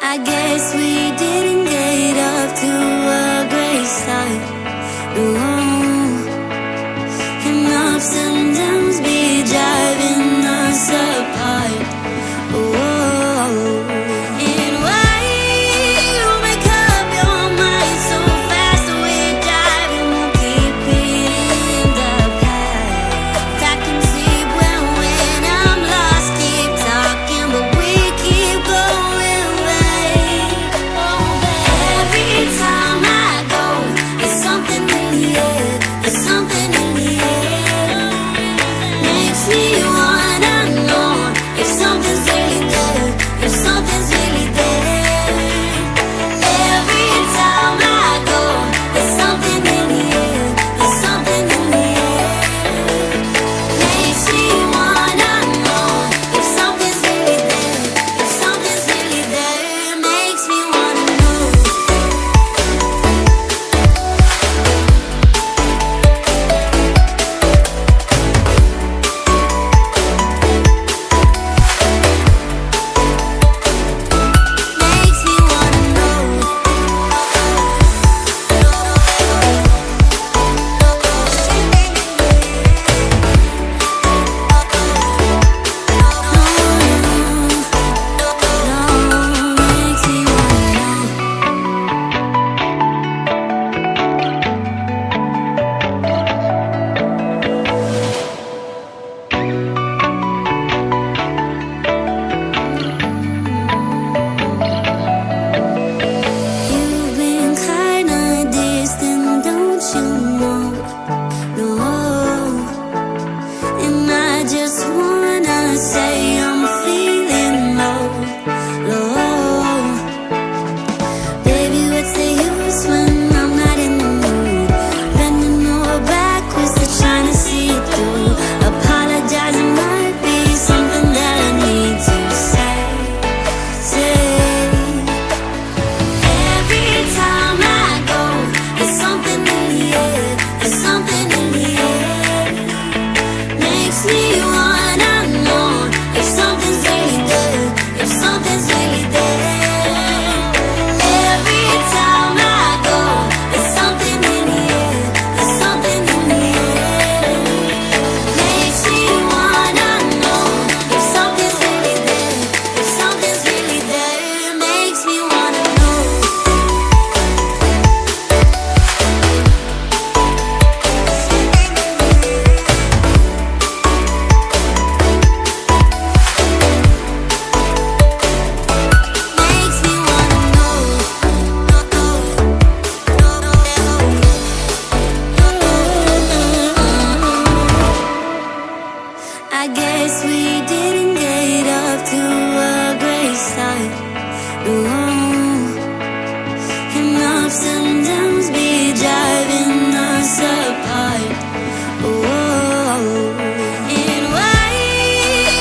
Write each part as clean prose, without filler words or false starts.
I guess we didn't get up to a great start. No, and ups and downs be driving us apart. Oh, and why you make up your mind so fast? We're driving, we'll keep it in the past. I can sleep when I'm lost, keep talking, but we keep going back. Every time I go, there's something in the air, there's something in the air. Makes me wanna know if something's really there, if something's really there. Every time I go, there's something in the air, there's something in the air. Makes me wanna know if something's really there, if something's really there. Makes me wanna know. Makes me wanna Makes me wanna know. You've been kinda distant, don't you know? No, and I just wanna say I'm feeling low, low. Baby, what's the use when I'm not in the mood? Bending over backwards to trying to see it through. Apologizing might be something that I need to say. Every time I go, there's something in the air, there's something in the air. Makes me wanna know if something's really there, if something's really there. Every time I go, there's something in the air, there's something in the air. Makes me wanna know if something's really there, if something's really there. Makes me wanna know. Makes me wanna know. I guess we didn't get up to a great start. No, and ups and downs be driving us apart. Oh, and why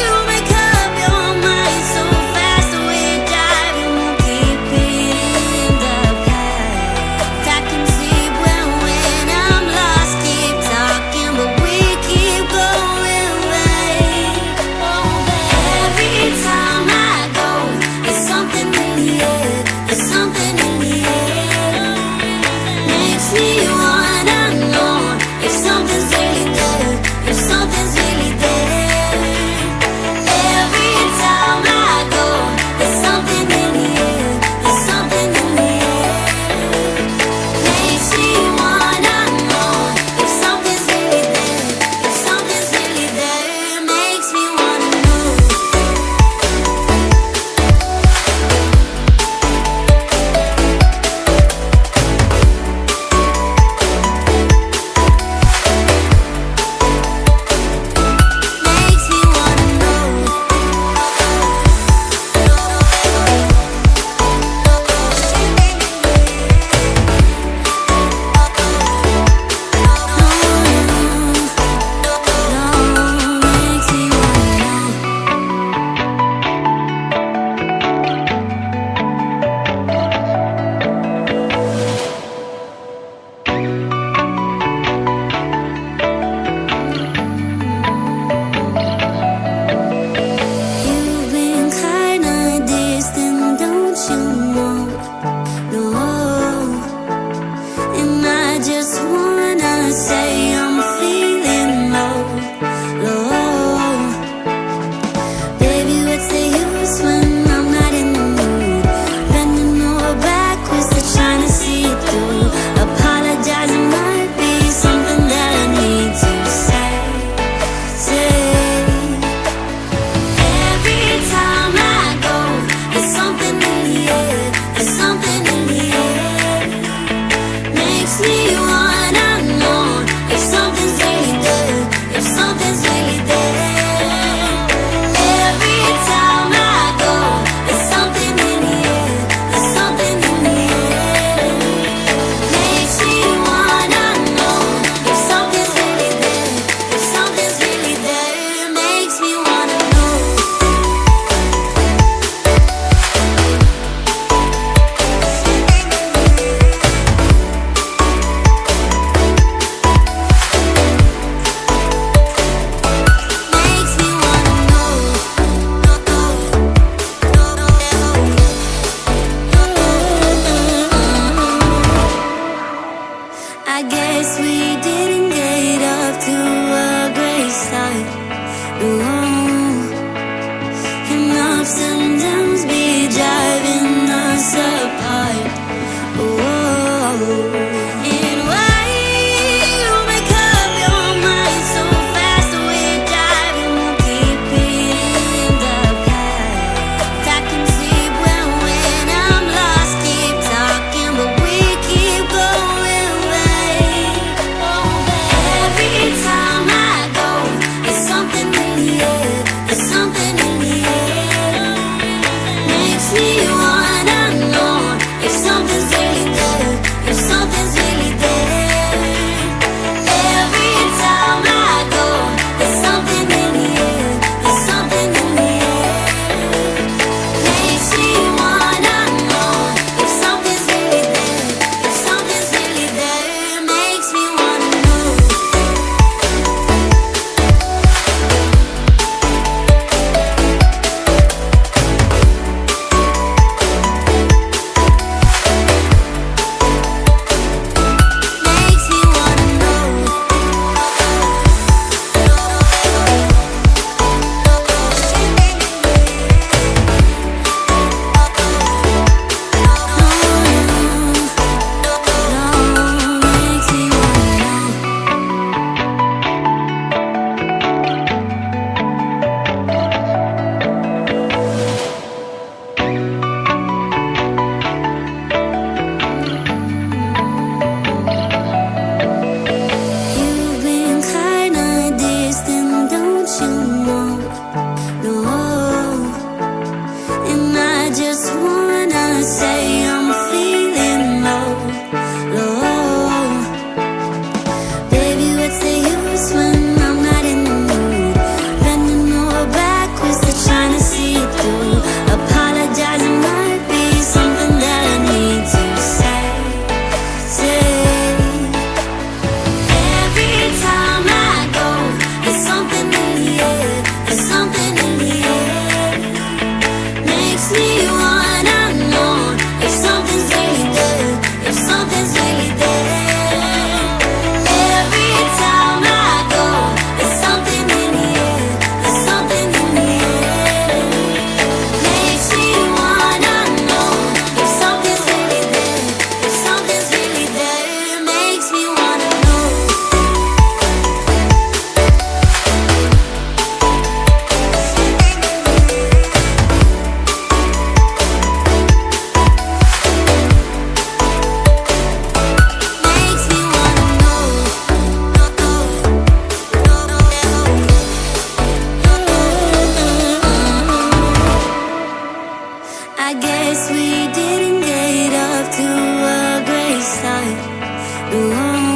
you make up your mind so fast? We're driving, we'll keep it in the past. I can sleep when I'm lost, keep talking, but we keep going back. Every time I go, there's something in the air, alone.